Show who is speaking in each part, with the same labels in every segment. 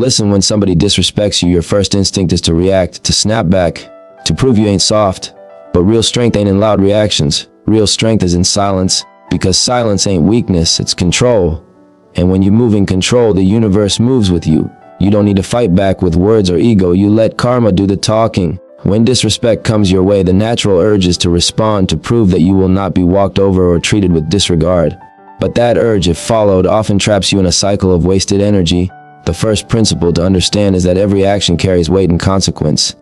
Speaker 1: Listen when somebody disrespects you, your first instinct is to react, to snap back, to prove you ain't soft. But real strength ain't in loud reactions. Real strength is in silence, because silence ain't weakness, it's control. And when you move in control, the universe moves with you. You don't need to fight back with words or ego, you let karma do the talking. When disrespect comes your way, the natural urge is to respond, to prove that you will not be walked over or treated with disregard. But that urge, if followed, often traps you in a cycle of wasted energy. The first principle to understand is that every action carries weight and consequence.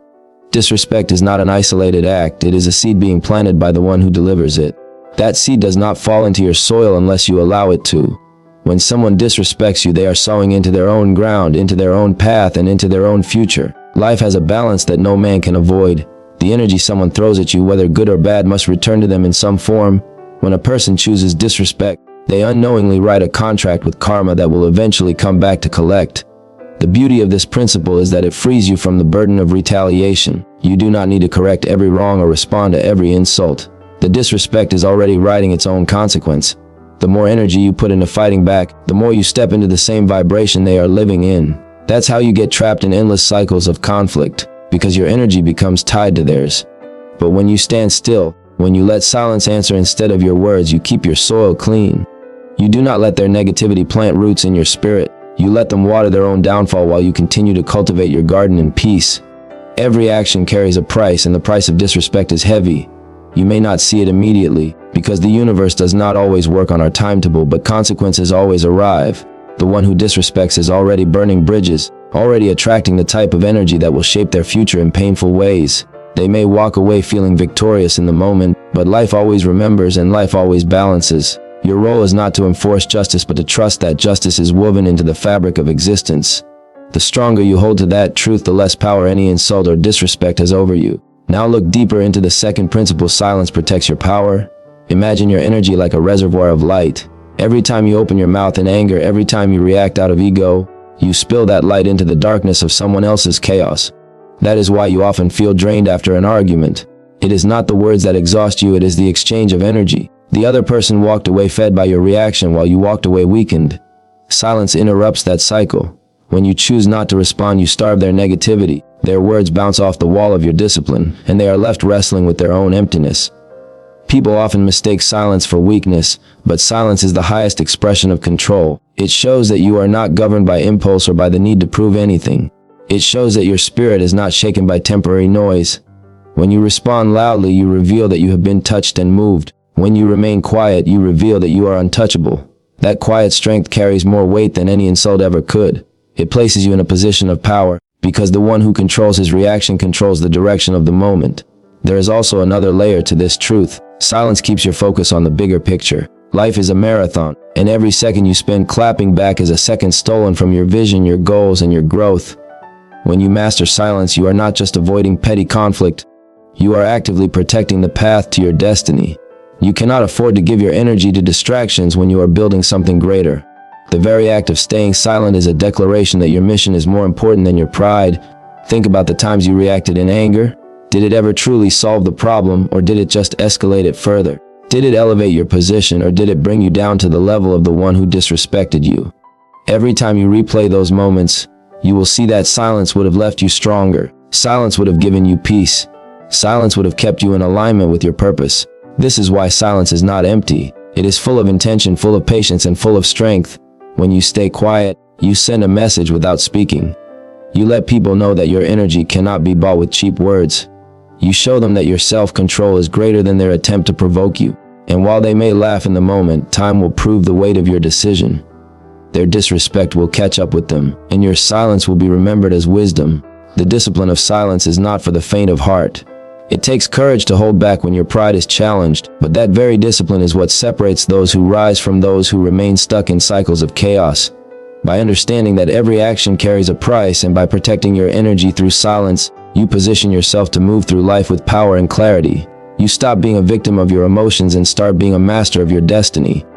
Speaker 1: Disrespect is not an isolated act, it is a seed being planted by the one who delivers it. That seed does not fall into your soil unless you allow it to. When someone disrespects you, they are sowing into their own ground, into their own path, and into their own future. Life has a balance that no man can avoid. The energy someone throws at you, whether good or bad, must return to them in some form. When a person chooses disrespect, they unknowingly write a contract with karma that will eventually come back to collect. The beauty of this principle is that it frees you from the burden of retaliation. You do not need to correct every wrong or respond to every insult. The disrespect is already writing its own consequence. The more energy you put into fighting back, the more you step into the same vibration they are living in. That's how you get trapped in endless cycles of conflict, because your energy becomes tied to theirs. But when you stand still, when you let silence answer instead of your words, you keep your soil clean. You do not let their negativity plant roots in your spirit. You let them water their own downfall while you continue to cultivate your garden in peace. Every action carries a price, and the price of disrespect is heavy. You may not see it immediately, because the universe does not always work on our timetable, but consequences always arrive. The one who disrespects is already burning bridges, already attracting the type of energy that will shape their future in painful ways. They may walk away feeling victorious in the moment, but life always remembers and life always balances. Your role is not to enforce justice, but to trust that justice is woven into the fabric of existence. The stronger you hold to that truth, the less power any insult or disrespect has over you. Now look deeper into the second principle. Silence protects your power. Imagine your energy like a reservoir of light. Every time you open your mouth in anger, every time you react out of ego, you spill that light into the darkness of someone else's chaos. That is why you often feel drained after an argument. It is not the words that exhaust you, it is the exchange of energy. The other person walked away fed by your reaction while you walked away weakened. Silence interrupts that cycle. When you choose not to respond, you starve their negativity. Their words bounce off the wall of your discipline, and they are left wrestling with their own emptiness. People often mistake silence for weakness, but silence is the highest expression of control. It shows that you are not governed by impulse or by the need to prove anything. It shows that your spirit is not shaken by temporary noise. When you respond loudly, you reveal that you have been touched and moved. When you remain quiet, you reveal that you are untouchable. That quiet strength carries more weight than any insult ever could. It places you in a position of power, because the one who controls his reaction controls the direction of the moment. There is also another layer to this truth. Silence keeps your focus on the bigger picture. Life is a marathon, and every second you spend clapping back is a second stolen from your vision, your goals, and your growth. When you master silence, you are not just avoiding petty conflict. You are actively protecting the path to your destiny. You cannot afford to give your energy to distractions when you are building something greater. The very act of staying silent is a declaration that your mission is more important than your pride. Think about the times you reacted in anger. Did it ever truly solve the problem, or did it just escalate it further? Did it elevate your position, or did it bring you down to the level of the one who disrespected you? Every time you replay those moments, you will see that silence would have left you stronger. Silence would have given you peace. Silence would have kept you in alignment with your purpose. This is why silence is not empty. It is full of intention, full of patience, and full of strength. When you stay quiet, you send a message without speaking. You let people know that your energy cannot be bought with cheap words. You show them that your self-control is greater than their attempt to provoke you. And while they may laugh in the moment, time will prove the weight of your decision. Their disrespect will catch up with them, and your silence will be remembered as wisdom. The discipline of silence is not for the faint of heart. It takes courage to hold back when your pride is challenged, but that very discipline is what separates those who rise from those who remain stuck in cycles of chaos. By understanding that every action carries a price, and by protecting your energy through silence, you position yourself to move through life with power and clarity. You stop being a victim of your emotions and start being a master of your destiny.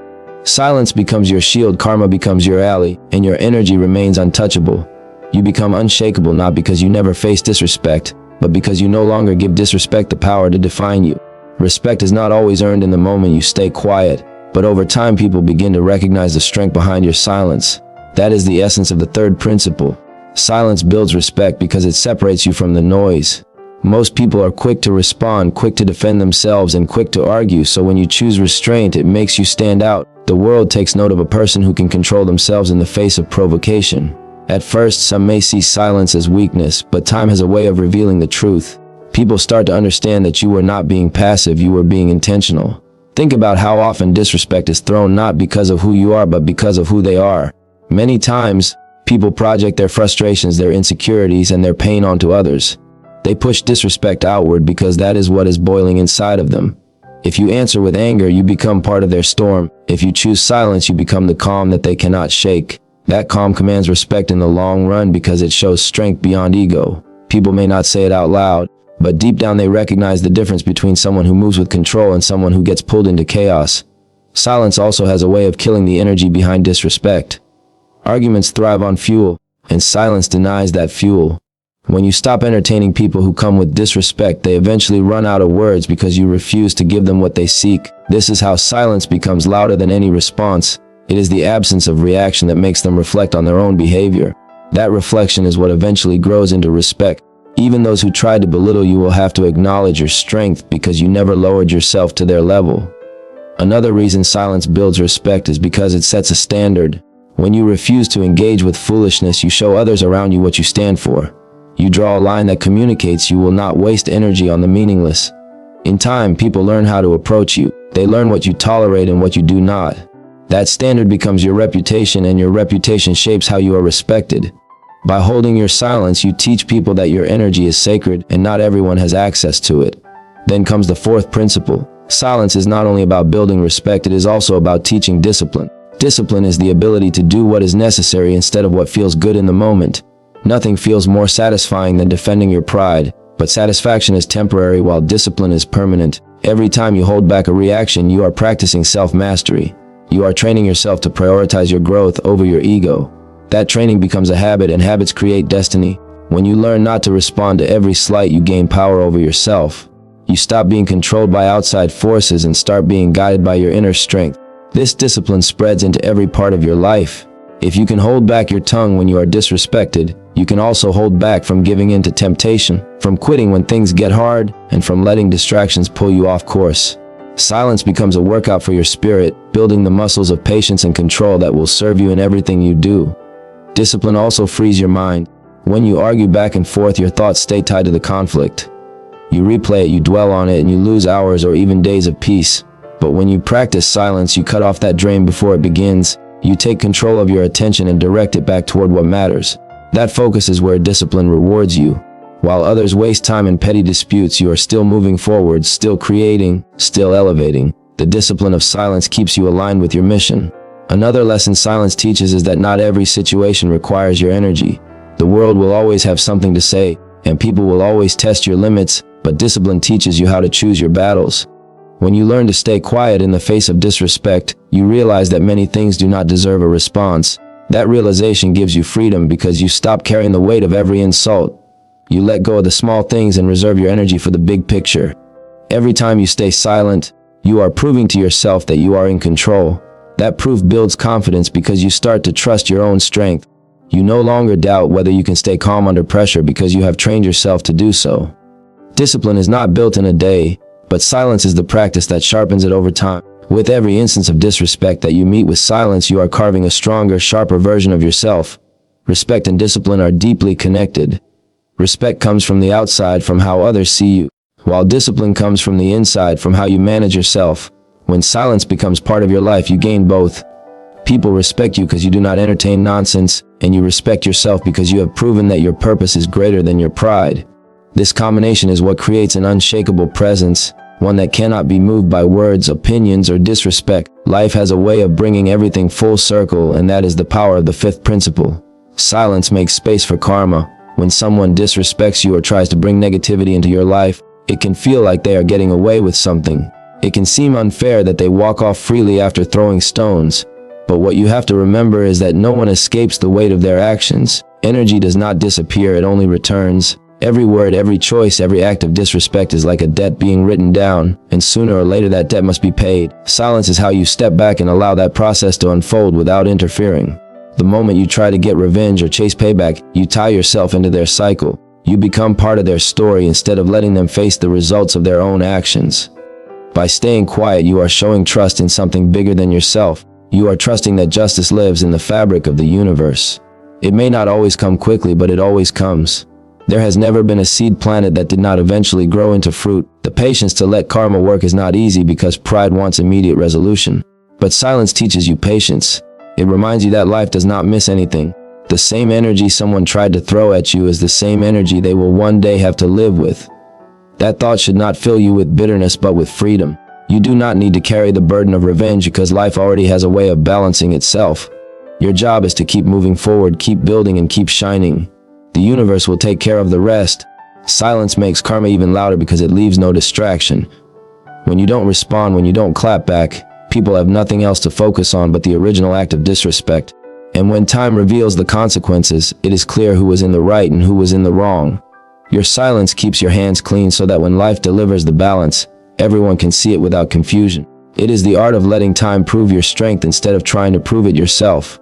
Speaker 1: Silence becomes your shield, karma becomes your ally, and your energy remains untouchable. You become unshakable not because you never face disrespect, but because you no longer give disrespect the power to define you. Respect is not always earned in the moment you stay quiet, but over time people begin to recognize the strength behind your silence. That is the essence of the third principle. Silence builds respect because it separates you from the noise. Most people are quick to respond, quick to defend themselves, and quick to argue, so when you choose restraint, it makes you stand out. The world takes note of a person who can control themselves in the face of provocation. At first, some may see silence as weakness, but time has a way of revealing the truth. People start to understand that you were not being passive, you were being intentional. Think about how often disrespect is thrown not because of who you are, but because of who they are. Many times, people project their frustrations, their insecurities, and their pain onto others. They push disrespect outward because that is what is boiling inside of them. If you answer with anger, you become part of their storm. If you choose silence, you become the calm that they cannot shake. That calm commands respect in the long run because it shows strength beyond ego. People may not say it out loud, but deep down they recognize the difference between someone who moves with control and someone who gets pulled into chaos. Silence also has a way of killing the energy behind disrespect. Arguments thrive on fuel, and silence denies that fuel. When you stop entertaining people who come with disrespect, they eventually run out of words because you refuse to give them what they seek. This is how silence becomes louder than any response. It is the absence of reaction that makes them reflect on their own behavior. That reflection is what eventually grows into respect. Even those who try to belittle you will have to acknowledge your strength because you never lowered yourself to their level. Another reason silence builds respect is because it sets a standard. When you refuse to engage with foolishness, you show others around you what you stand for. You draw a line that communicates you will not waste energy on the meaningless. In time, people learn how to approach you. They learn what you tolerate and what you do not. That standard becomes your reputation, and your reputation shapes how you are respected. By holding your silence, you teach people that your energy is sacred and not everyone has access to it. Then comes the fourth principle. Silence is not only about building respect, it is also about teaching discipline. Discipline is the ability to do what is necessary instead of what feels good in the moment. Nothing feels more satisfying than defending your pride, but satisfaction is temporary while discipline is permanent. Every time you hold back a reaction, you are practicing self-mastery. You are training yourself to prioritize your growth over your ego. That training becomes a habit, and habits create destiny. When you learn not to respond to every slight, you gain power over yourself. You stop being controlled by outside forces and start being guided by your inner strength. This discipline spreads into every part of your life. If you can hold back your tongue when you are disrespected, you can also hold back from giving in to temptation, from quitting when things get hard, and from letting distractions pull you off course. Silence becomes a workout for your spirit, building the muscles of patience and control that will serve you in everything you do. Discipline also frees your mind. When you argue back and forth, your thoughts stay tied to the conflict. You replay it, you dwell on it, and you lose hours or even days of peace. But when you practice silence, you cut off that drain before it begins. You take control of your attention and direct it back toward what matters. That focus is where discipline rewards you. While others waste time in petty disputes, you are still moving forward, still creating, still elevating. The discipline of silence keeps you aligned with your mission. Another lesson silence teaches is that not every situation requires your energy. The world will always have something to say, and people will always test your limits, but discipline teaches you how to choose your battles. When you learn to stay quiet in the face of disrespect, you realize that many things do not deserve a response. That realization gives you freedom because you stop carrying the weight of every insult. You let go of the small things and reserve your energy for the big picture. Every time you stay silent, you are proving to yourself that you are in control. That proof builds confidence because you start to trust your own strength. You no longer doubt whether you can stay calm under pressure because you have trained yourself to do so. Discipline is not built in a day, but silence is the practice that sharpens it over time. With every instance of disrespect that you meet with silence, you are carving a stronger, sharper version of yourself. Respect and discipline are deeply connected. Respect comes from the outside, from how others see you, while discipline comes from the inside, from how you manage yourself. When silence becomes part of your life, you gain both. People respect you because you do not entertain nonsense, and you respect yourself because you have proven that your purpose is greater than your pride. This combination is what creates an unshakable presence, one that cannot be moved by words, opinions, or disrespect. Life has a way of bringing everything full circle, and that is the power of the fifth principle. Silence makes space for karma. When someone disrespects you or tries to bring negativity into your life, it can feel like they are getting away with something. It can seem unfair that they walk off freely after throwing stones. But what you have to remember is that no one escapes the weight of their actions. Energy does not disappear, it only returns. Every word, every choice, every act of disrespect is like a debt being written down, and sooner or later that debt must be paid. Silence is how you step back and allow that process to unfold without interfering. The moment you try to get revenge or chase payback, you tie yourself into their cycle. You become part of their story instead of letting them face the results of their own actions. By staying quiet, you are showing trust in something bigger than yourself. You are trusting that justice lives in the fabric of the universe. It may not always come quickly, but it always comes. There has never been a seed planted that did not eventually grow into fruit. The patience to let karma work is not easy because pride wants immediate resolution. But silence teaches you patience. It reminds you that life does not miss anything. The same energy someone tried to throw at you is the same energy they will one day have to live with. That thought should not fill you with bitterness but with freedom. You do not need to carry the burden of revenge because life already has a way of balancing itself. Your job is to keep moving forward, keep building, and keep shining. The universe will take care of the rest. Silence makes karma even louder because it leaves no distraction. When you don't respond, when you don't clap back, people have nothing else to focus on but the original act of disrespect. And when time reveals the consequences, it is clear who was in the right and who was in the wrong. Your silence keeps your hands clean so that when life delivers the balance, everyone can see it without confusion. It is the art of letting time prove your strength instead of trying to prove it yourself.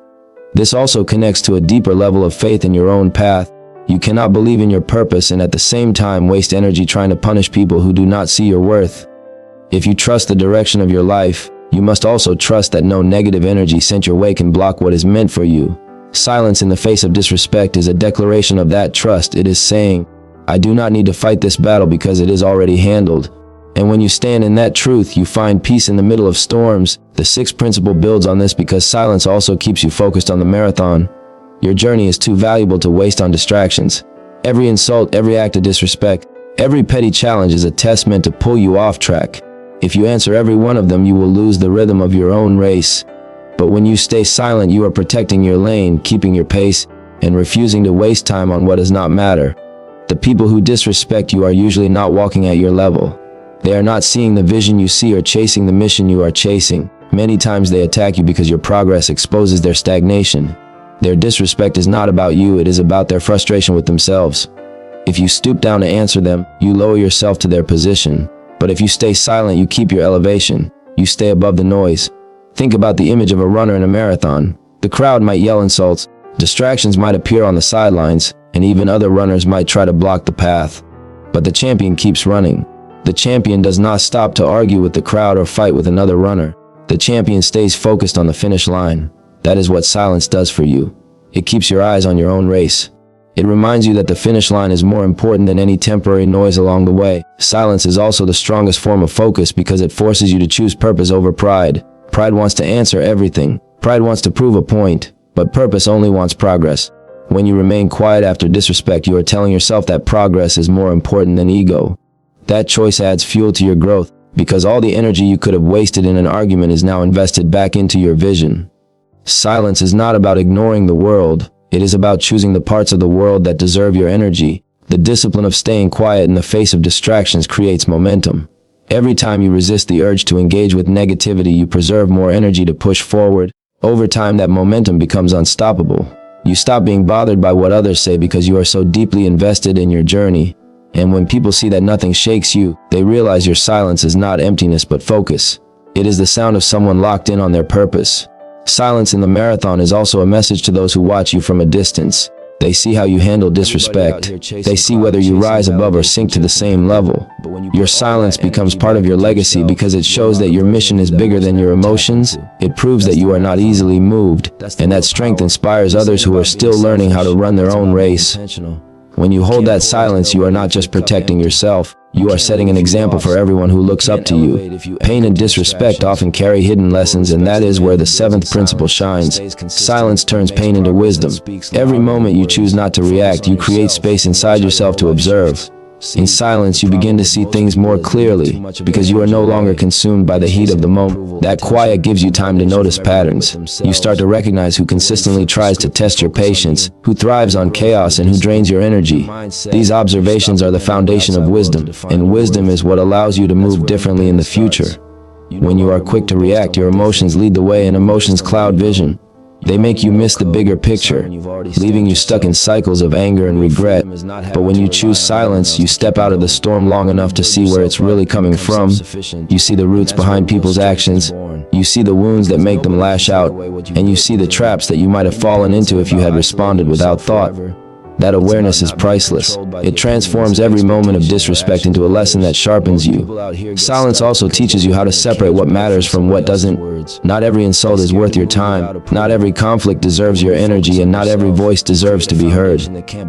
Speaker 1: This also connects to a deeper level of faith in your own path. You cannot believe in your purpose and at the same time waste energy trying to punish people who do not see your worth. If you trust the direction of your life, you must also trust that no negative energy sent your way can block what is meant for you. Silence in the face of disrespect is a declaration of that trust. It is saying, I do not need to fight this battle because it is already handled. And when you stand in that truth, you find peace in the middle of storms. The sixth principle builds on this because silence also keeps you focused on the marathon. Your journey is too valuable to waste on distractions. Every insult, every act of disrespect, every petty challenge is a test meant to pull you off track. If you answer every one of them, you will lose the rhythm of your own race. But when you stay silent, you are protecting your lane, keeping your pace, and refusing to waste time on what does not matter. The people who disrespect you are usually not walking at your level. They are not seeing the vision you see or chasing the mission you are chasing. Many times they attack you because your progress exposes their stagnation. Their disrespect is not about you, it is about their frustration with themselves. If you stoop down to answer them, you lower yourself to their position. But if you stay silent, you keep your elevation. You stay above the noise. Think about the image of a runner in a marathon. The crowd might yell insults, distractions might appear on the sidelines, and even other runners might try to block the path. But the champion keeps running. The champion does not stop to argue with the crowd or fight with another runner. The champion stays focused on the finish line. That is what silence does for you. It keeps your eyes on your own race. It reminds you that the finish line is more important than any temporary noise along the way. Silence is also the strongest form of focus because it forces you to choose purpose over pride. Pride wants to answer everything. Pride wants to prove a point, but purpose only wants progress. When you remain quiet after disrespect, you are telling yourself that progress is more important than ego. That choice adds fuel to your growth because all the energy you could have wasted in an argument is now invested back into your vision. Silence is not about ignoring the world. It is about choosing the parts of the world that deserve your energy. The discipline of staying quiet in the face of distractions creates momentum. Every time you resist the urge to engage with negativity, you preserve more energy to push forward. Over time, that momentum becomes unstoppable. You stop being bothered by what others say because you are so deeply invested in your journey. And when people see that nothing shakes you, they realize your silence is not emptiness but focus. It is the sound of someone locked in on their purpose. Silence in the marathon is also a message to those who watch you from a distance. They see how you handle disrespect. They see whether you rise above or sink to the same level. Your silence becomes part of your legacy because it shows that your mission is bigger than your emotions. It proves that you are not easily moved, and that strength inspires others who are still learning how to run their own race. When you hold that silence, you are not just protecting yourself, you are setting an example for everyone who looks up to you. Pain and disrespect often carry hidden lessons, and that is where the seventh principle shines. Silence turns pain into wisdom. Every moment you choose not to react, you create space inside yourself to observe. In silence, you begin to see things more clearly because you are no longer consumed by the heat of the moment. That quiet gives you time to notice patterns. You start to recognize who consistently tries to test your patience, who thrives on chaos, and who drains your energy. These observations are the foundation of wisdom, and wisdom is what allows you to move differently in the future. When you are quick to react, your emotions lead the way, and emotions cloud vision. They make you miss the bigger picture, leaving you stuck in cycles of anger and regret. But when you choose silence, you step out of the storm long enough to see where it's really coming from. You see the roots behind people's actions, You see the wounds that make them lash out, and you see the traps that you might have fallen into if you had responded without thought. That awareness is priceless. It transforms every moment of disrespect into a lesson that sharpens you. Silence also teaches you how to separate what matters from what doesn't. Not every insult is worth your time. Not every conflict deserves your energy, and not every voice deserves to be heard.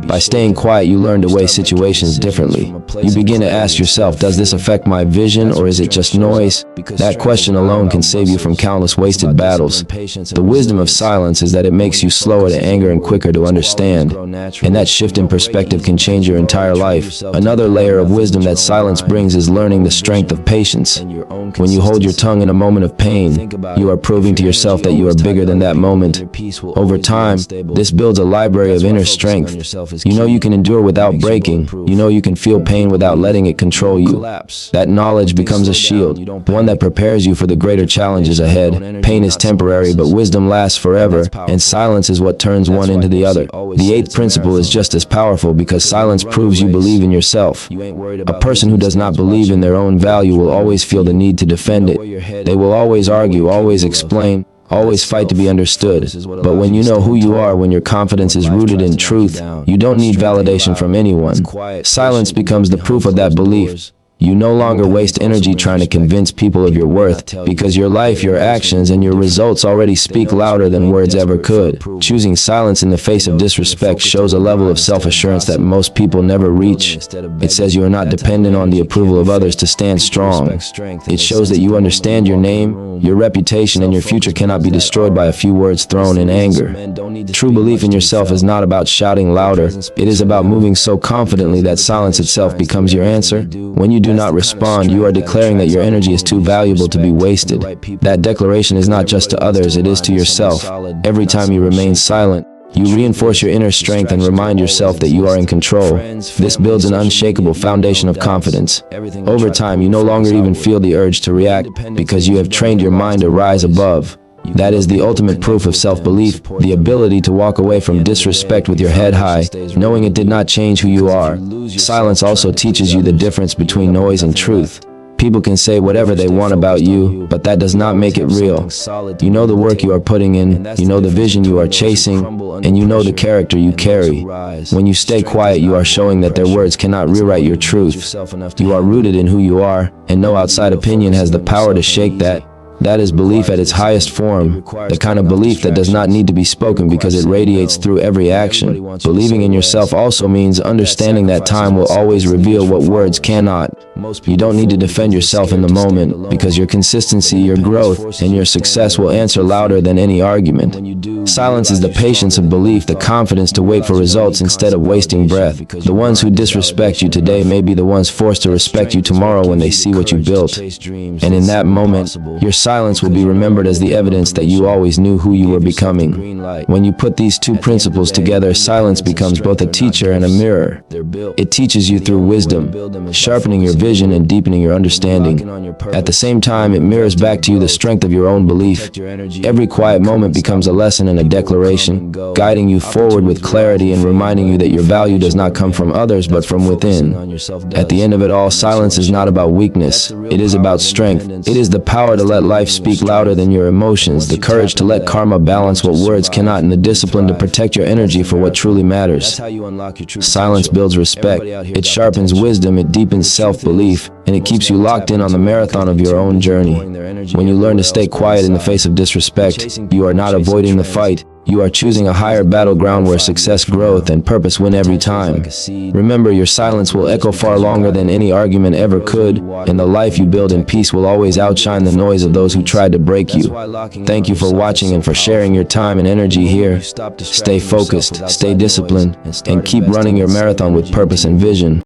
Speaker 1: By staying quiet, you learn to weigh situations differently. You begin to ask yourself, does this affect my vision, or is it just noise? That question alone can save you from countless wasted battles. The wisdom of silence is that it makes you slower to anger and quicker to understand. And that shift in perspective can change your entire life. Another layer of wisdom that silence brings is learning the strength of patience. When you hold your tongue in a moment of pain, you are proving to yourself that you are bigger than that moment. Over time, this builds a library of inner strength. You know you can endure without breaking. You know you can feel pain without letting it control you. That knowledge becomes a shield, one that prepares you for the greater challenges ahead. Pain is temporary, but wisdom lasts forever, and silence is what turns one into the other. The eighth principle is just as powerful because silence proves you believe in yourself. A person who does not believe in their own value will always feel the need to defend it. They will always argue, always explain, always fight to be understood. But when you know who you are, when your confidence is rooted in truth, you don't need validation from anyone. Silence becomes the proof of that belief. You no longer waste energy trying to convince people of your worth, because your life, your actions, and your results already speak louder than words ever could. Choosing silence in the face of disrespect shows a level of self-assurance that most people never reach. It says you are not dependent on the approval of others to stand strong. It shows that you understand your name, your reputation, and your future cannot be destroyed by a few words thrown in anger. True belief in yourself is not about shouting louder. It is about moving so confidently that silence itself becomes your answer. When you do not respond, you are declaring that your energy is too valuable to be wasted. That declaration is not just to others, it is to yourself. Every time you remain silent, you reinforce your inner strength and remind yourself that you are in control. This builds an unshakable foundation of confidence. Over time, you no longer even feel the urge to react because you have trained your mind to rise above. That is the ultimate proof of self-belief, the ability to walk away from disrespect with your head high, knowing it did not change who you are. Silence also teaches you the difference between noise and truth. People can say whatever they want about you, but that does not make it real. You know the work you are putting in, you know the vision you are chasing, and you know the character you carry. When you stay quiet, you are showing that their words cannot rewrite your truth. You are rooted in who you are, and no outside opinion has the power to shake that. That is belief at its highest form, the kind of belief that does not need to be spoken because it radiates through every action. Believing in yourself also means understanding that time will always reveal what words cannot. You don't need to defend yourself in the moment because your consistency, your growth, and your success will answer louder than any argument. Silence is the patience of belief, the confidence to wait for results instead of wasting breath. The ones who disrespect you today may be the ones forced to respect you tomorrow when they see what you built. And in that moment, your silence will be remembered as the evidence that you always knew who you were becoming. When you put these two principles together, silence becomes both a teacher and a mirror. It teaches you through wisdom, sharpening your vision and deepening your understanding. At the same time, it mirrors back to you the strength of your own belief. Every quiet moment becomes a lesson and a declaration, guiding you forward with clarity and reminding you that your value does not come from others but from within. At the end of it all, silence is not about weakness. It is about strength. It is the power to let life speak louder than your emotions, the courage to let karma balance what words cannot, and the discipline to protect your energy for what truly matters. Silence builds respect. It sharpens wisdom, it deepens self-belief, and it keeps you locked in on the marathon of your own journey. When you learn to stay quiet in the face of disrespect, you are not avoiding the fight. You are choosing a higher battleground where success, growth, and purpose win every time. Remember, your silence will echo far longer than any argument ever could, and the life you build in peace will always outshine the noise of those who tried to break you. Thank you for watching and for sharing your time and energy here. Stay focused, stay disciplined, and keep running your marathon with purpose and vision.